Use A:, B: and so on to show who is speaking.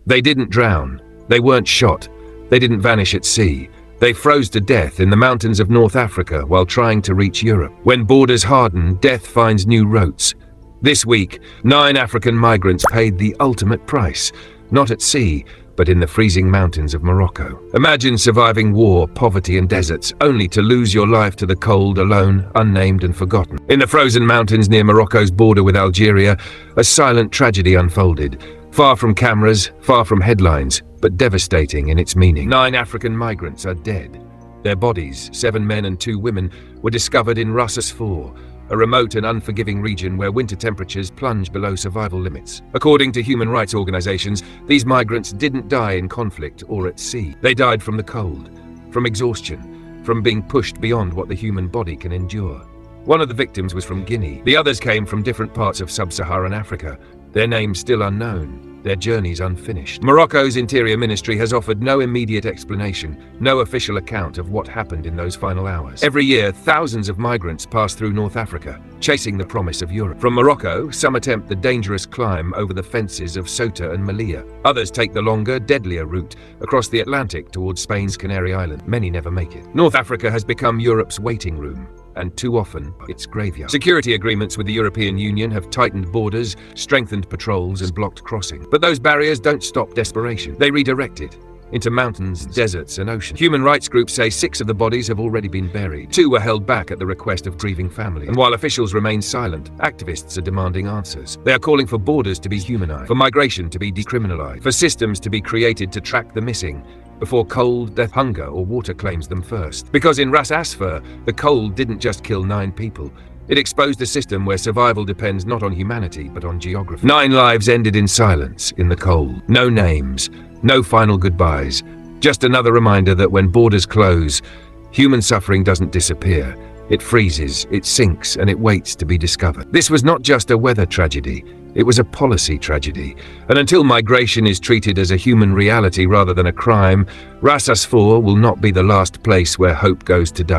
A: They didn't drown. They weren't shot. They didn't vanish at sea. They froze to death in the mountains of North Africa while trying to reach Europe. When borders harden, death finds new routes. This week, 9 African migrants paid the ultimate price, not at sea, but in the freezing mountains of Morocco. Imagine surviving war, poverty, and deserts, only to lose your life to the cold, alone, unnamed, and forgotten. In the frozen mountains near Morocco's border with Algeria, a silent tragedy unfolded. Far from cameras, far from headlines, but devastating in its meaning. 9 African migrants are dead. Their bodies, 7 men and 2 women, were discovered in Ras Asfour, a remote and unforgiving region where winter temperatures plunge below survival limits. According to human rights organizations, these migrants didn't die in conflict or at sea. They died from the cold, from exhaustion, from being pushed beyond what the human body can endure. One of the victims was from Guinea. The others came from different parts of sub-Saharan Africa, their names still unknown, their journeys unfinished. Morocco's Interior Ministry has offered no immediate explanation, no official account of what happened in those final hours. Every year, thousands of migrants pass through North Africa, chasing the promise of Europe. From Morocco, some attempt the dangerous climb over the fences of Ceuta and Melilla. Others take the longer, deadlier route across the Atlantic towards Spain's Canary Islands. Many never make it. North Africa has become Europe's waiting room, and too often, its graveyard. Security agreements with the European Union have tightened borders, strengthened patrols, and blocked crossing. But those barriers don't stop desperation. They redirect it into mountains, deserts, and oceans. Human rights groups say 6 of the bodies have already been buried. 2 were held back at the request of grieving families. And while officials remain silent, activists are demanding answers. They are calling for borders to be humanized, for migration to be decriminalized, for systems to be created to track the missing, before cold, death, hunger, or water claims them first. Because in Ras Asfour, the cold didn't just kill 9 people. It exposed a system where survival depends not on humanity, but on geography. 9 lives ended in silence, in the cold. No names, no final goodbyes. Just another reminder that when borders close, human suffering doesn't disappear. It freezes, it sinks, and it waits to be discovered. This was not just a weather tragedy. It was a policy tragedy, and until migration is treated as a human reality rather than a crime, Ras Asfour will not be the last place where hope goes to die.